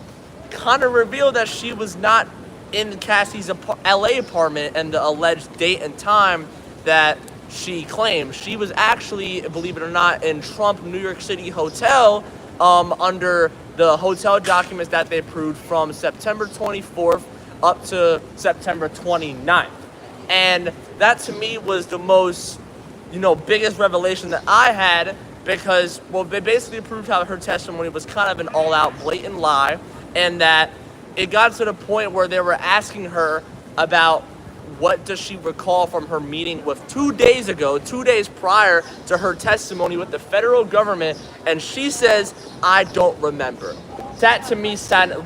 kind of revealed that she was not in Cassie's LA apartment and the alleged date and time that she claimed. She was actually, believe it or not, in Trump New York City hotel under the hotel documents that they proved from September 24th up to September 29th. And that to me was the most, biggest revelation that I had, because, they basically proved how her testimony was kind of an all-out blatant lie, and that it got to the point where they were asking her about what does she recall from her meeting with 2 days prior to her testimony with the federal government, and she says, I don't remember. That to me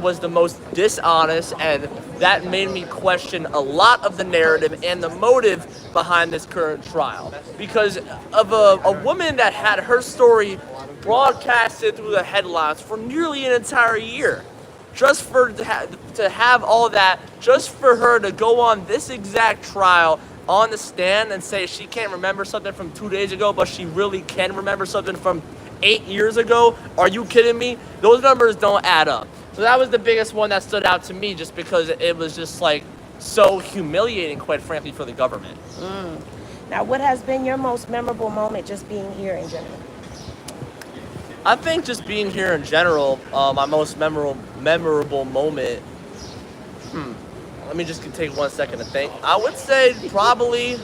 was the most dishonest, and that made me question a lot of the narrative and the motive behind this current trial. Because of a woman that had her story broadcasted through the headlines for nearly an entire year. Just to have all that, just for her to go on this exact trial on the stand and say she can't remember something from 2 days ago, but she really can remember something from 8 years ago. Are you kidding me? Those numbers don't add up. So that was the biggest one that stood out to me, just because it was just so humiliating, quite frankly, for the government. Now, what has been your most memorable moment just being here in general? I think just being here in general, my most memorable moment. Let me just take 1 second to think. I would say probably,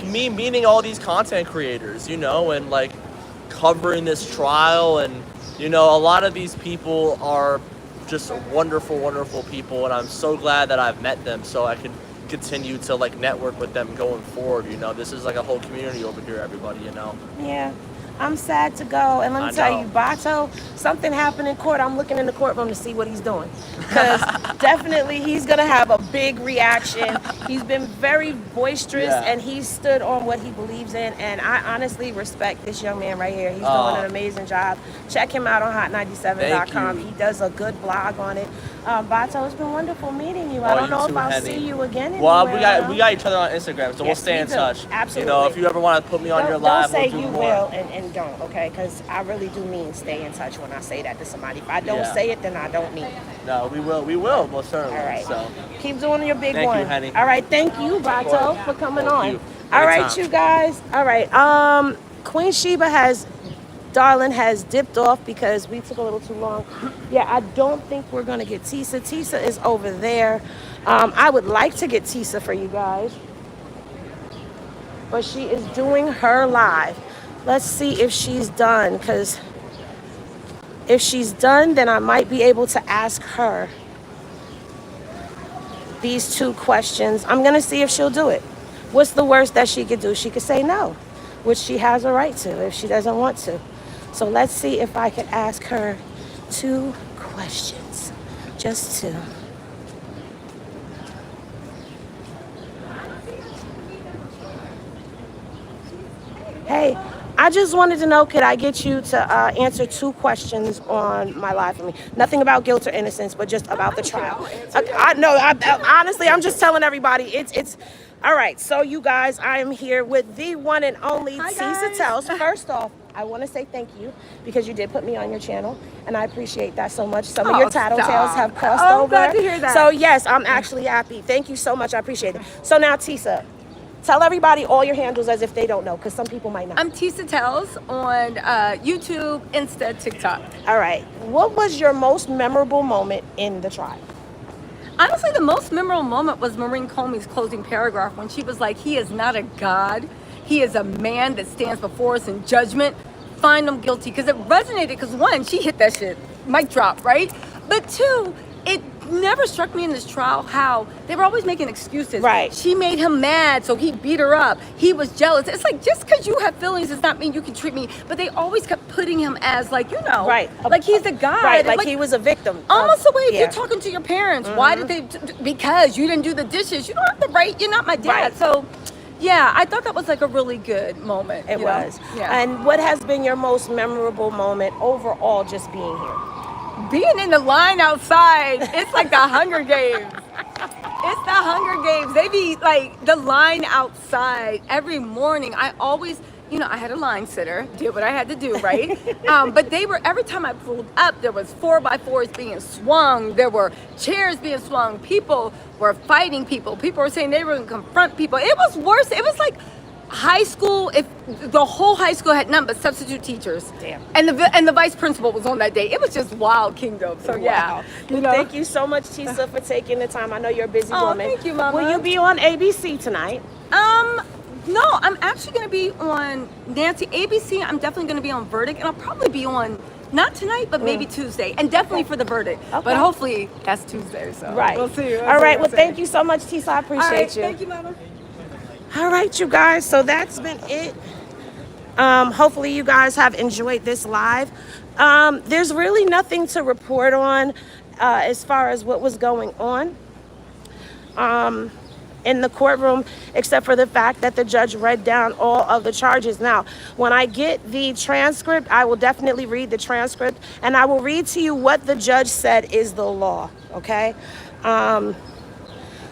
me meeting all these content creators, and covering this trial, and a lot of these people are just wonderful, wonderful people, and I'm so glad that I've met them, so I can continue to network with them going forward. This is a whole community over here, everybody. Yeah. I'm sad to go, and let me tell you, Bato, something happened in court. I'm looking in the courtroom to see what he's doing, because definitely he's gonna have a big reaction. He's been very boisterous, and he stood on what he believes in, and I honestly respect this young man right here. He's doing an amazing job. Check him out on hot97.com. He does a good blog on it. Bato, it's been wonderful meeting you. I don't know if I'll see you again anywhere. Well, we got each other on Instagram, so we'll stay in touch. Absolutely. If you ever want to put me on your live, don't say we'll do you more. will and don't, okay? Because I really do mean stay in touch when I say that to somebody. If I don't say it, then I don't mean it. No, we will, most certainly. All right. So keep doing your big thank one. you, honey. All right, thank you, Bato, for coming on. You. All right, you guys. All right. Queen Sheba has dipped off because we took a little too long. Yeah, I don't think we're gonna get Tissa. Tissa is over there. I would like to get Tissa for you guys, but she is doing her live. Let's see if she's done, because if she's done, then I might be able to ask her these 2 questions. I'm gonna see if she'll do it. What's the worst that she could do? She could say no, which she has a right to if she doesn't want to. So let's see if I could ask her 2 questions. Just 2. Hey, I just wanted to know, could I get you to answer 2 questions on my live for me? Nothing about guilt or innocence, but just about the trial. Honestly, I'm just telling everybody, it's all right. So you guys, I am here with the one and only Tissa Tells. First off, I want to say thank you because you did put me on your channel, and I appreciate that so much. Some of your tattletales have crossed over. I'm glad to hear that. So yes, I'm actually happy. Thank you so much. I appreciate it. So now, Tissa, tell everybody all your handles as if they don't know, because some people might not. I'm Tissa Tells on YouTube, Insta, TikTok. All right. What was your most memorable moment in the trial? Honestly, the most memorable moment was Maureen Comey's closing paragraph when she was like, he is not a god. He is a man that stands before us in judgment. Find him guilty. Because it resonated, because 1, she hit that shit. Mic drop, right? But 2, it never struck me in this trial how they were always making excuses. Right. She made him mad, so he beat her up. He was jealous. It's like, just because you have feelings does not mean you can treat me. But they always kept putting him as like, you know, right, like he's a guy. Right, like he was a victim. Almost the way if you're talking to your parents. Why did they? Because you didn't do the dishes. You don't have the right. You're not my dad. Right. So, yeah, I thought that was like a really good moment. It was. Yeah. And what has been your most memorable moment overall just being here? Being in the line outside, it's like the Hunger Games. It's the Hunger Games. They be like the line outside every morning. I always, you know, I had a line sitter, did what I had to do, right? But they were, every time I pulled up, there was 4x4s being swung. There were chairs being swung. People were fighting people. People were saying they were going to confront people. It was worse. It was like high school, if the whole high school had none but substitute teachers. Damn. And the vice principal was on that day. It was just wild kingdom. So yeah. You know? Thank you so much, Tissa, for taking the time. I know you're a busy woman. Thank you, Mama. Will you be on ABC tonight? No, I'm actually going to be on Nancy ABC. I'm definitely going to be on Verdict, and I'll probably be on not tonight, but maybe Tuesday, and definitely for the Verdict. Okay. But hopefully that's Tuesday. So Right. We'll see. All right. Well, thank you so much, Tissa. I appreciate you. Thank you, Mama. All right, you guys. So that's been it. Hopefully you guys have enjoyed this live. There's really nothing to report on as far as what was going on in the courtroom, except for the fact that the judge read down all of the charges. Now, when I get the transcript, I will definitely read the transcript, and I will read to you what the judge said is the law, okay?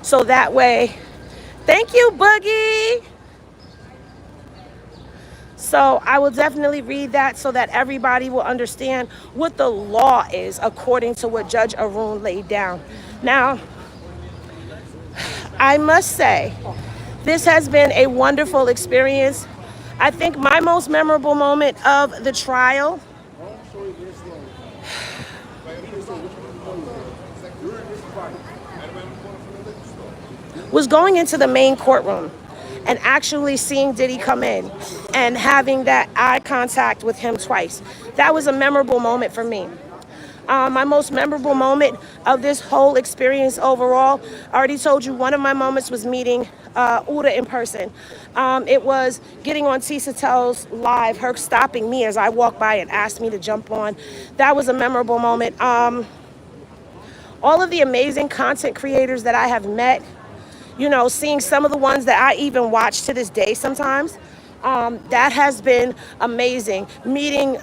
So that way, thank you, Boogie. So I will definitely read that so that everybody will understand what the law is according to what Judge Arun laid down. Now, I must say, this has been a wonderful experience. I think my most memorable moment of the trial was going into the main courtroom and actually seeing Diddy come in and having that eye contact with him twice. That was a memorable moment for me. My most memorable moment of this whole experience overall, I already told you one of my moments was meeting Uda in person. It was getting on Tissa Tells live, her stopping me as I walked by and asked me to jump on. That was a memorable moment. All of the amazing content creators that I have met, you know, seeing some of the ones that I even watch to this day sometimes, that has been amazing. Meeting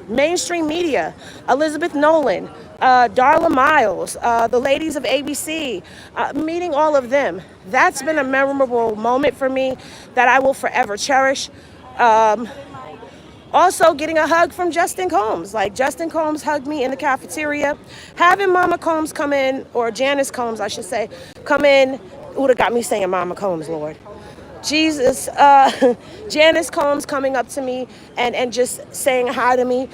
mainstream media, Elizabeth Nolan, Darla Miles, the ladies of ABC, meeting all of them. That's been a memorable moment for me that I will forever cherish. Also getting a hug from Justin Combs. Like, Justin Combs hugged me in the cafeteria. Having Mama Combs come in, or Janice Combs, I should say, come in. Would have got me saying Mama Combs, Lord. Jesus. Janice Combs coming up to me and just saying hi to me.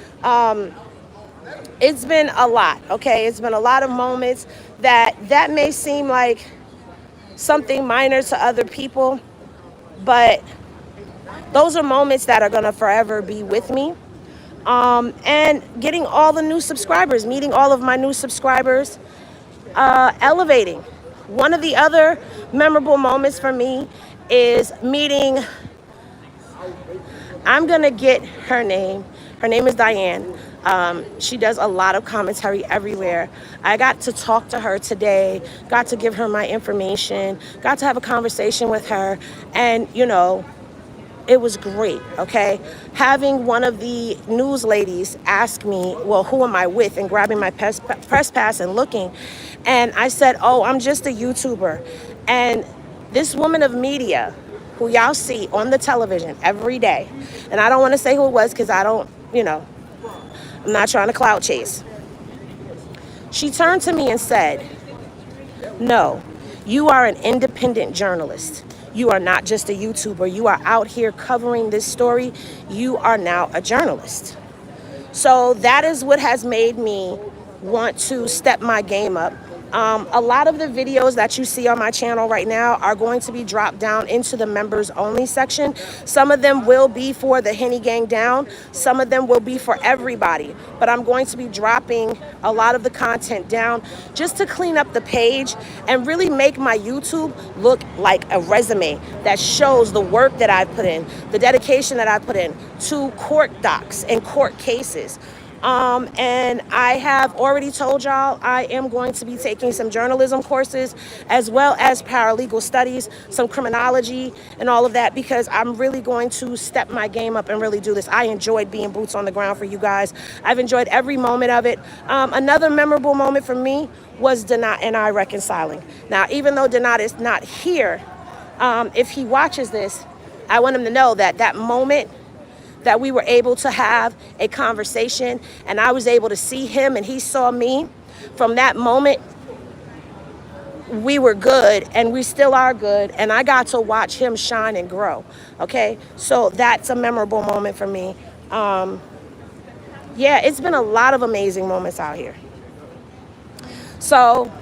It's been a lot, okay? It's been a lot of moments that may seem like something minor to other people, but those are moments that are gonna forever be with me. And getting all the new subscribers, meeting all of my new subscribers, elevating. One of the other memorable moments for me is meeting, I'm gonna get her name. Her name is Diane. She does a lot of commentary everywhere. I got to talk to her today, got to give her my information, got to have a conversation with her, and you know, It was great, okay? Having one of the news ladies ask me, well, who am I with? And grabbing my press pass and looking. And I said, oh, I'm just a YouTuber. And this woman of media, who y'all see on the television every day, and I don't want to say who it was because I don't, I'm not trying to clout chase. She turned to me and said, no, you are an independent journalist. You are not just a YouTuber. You are out here covering this story. You are now a journalist. So that is what has made me want to step my game up. A lot of the videos that you see on my channel right now are going to be dropped down into the members only section. Some of them will be for the Henny Gang Down. Some of them will be for everybody. But I'm going to be dropping a lot of the content down just to clean up the page and really make my YouTube look like a resume that shows the work that I put in, the dedication that I put in to court docs and court cases. And I have already told y'all I am going to be taking some journalism courses as well as paralegal studies, some criminology and all of that, because I'm really going to step my game up and really do this. I enjoyed being boots on the ground for you guys. I've enjoyed every moment of it. Another memorable moment for me was Donat and I reconciling. Now, even though Donat is not here, if he watches this, I want him to know that that moment that we were able to have a conversation and I was able to see him and he saw me, from that moment, we were good and we still are good, and I got to watch him shine and grow, okay? So that's a memorable moment for me. Yeah, it's been a lot of amazing moments out here. So,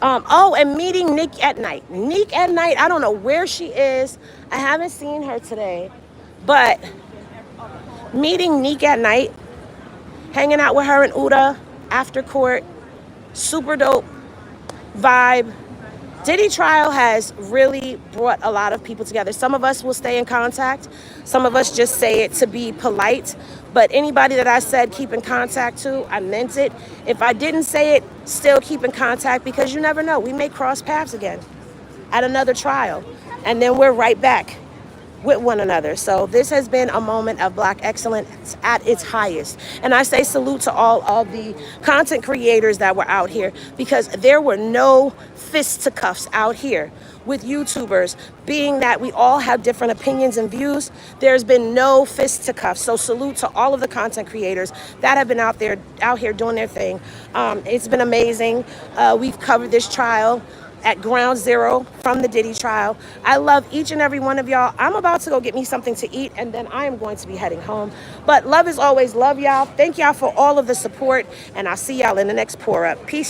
oh, and meeting Nick at night. Nick at night, I don't know where she is. I haven't seen her today. But meeting Neek at night, hanging out with her and Uda after court, super dope vibe. Diddy trial has really brought a lot of people together. Some of us will stay in contact. Some of us just say it to be polite. But anybody that I said keep in contact to, I meant it. If I didn't say it, still keep in contact, because you never know. We may cross paths again at another trial. And then we're right back with one another. So this has been a moment of Black excellence at its highest. And I say salute to all of the content creators that were out here, because there were no fisticuffs out here with YouTubers. Being that we all have different opinions and views, there's been no fisticuffs. So salute to all of the content creators that have been out here doing their thing. It's been amazing. We've covered this trial at ground zero from the Diddy trial. I love each and every one of y'all. I'm about to go get me something to eat, and then I am going to be heading home. But love is always love, y'all. Thank y'all for all of the support, and I'll see y'all in the next pour up. Peace, y'all.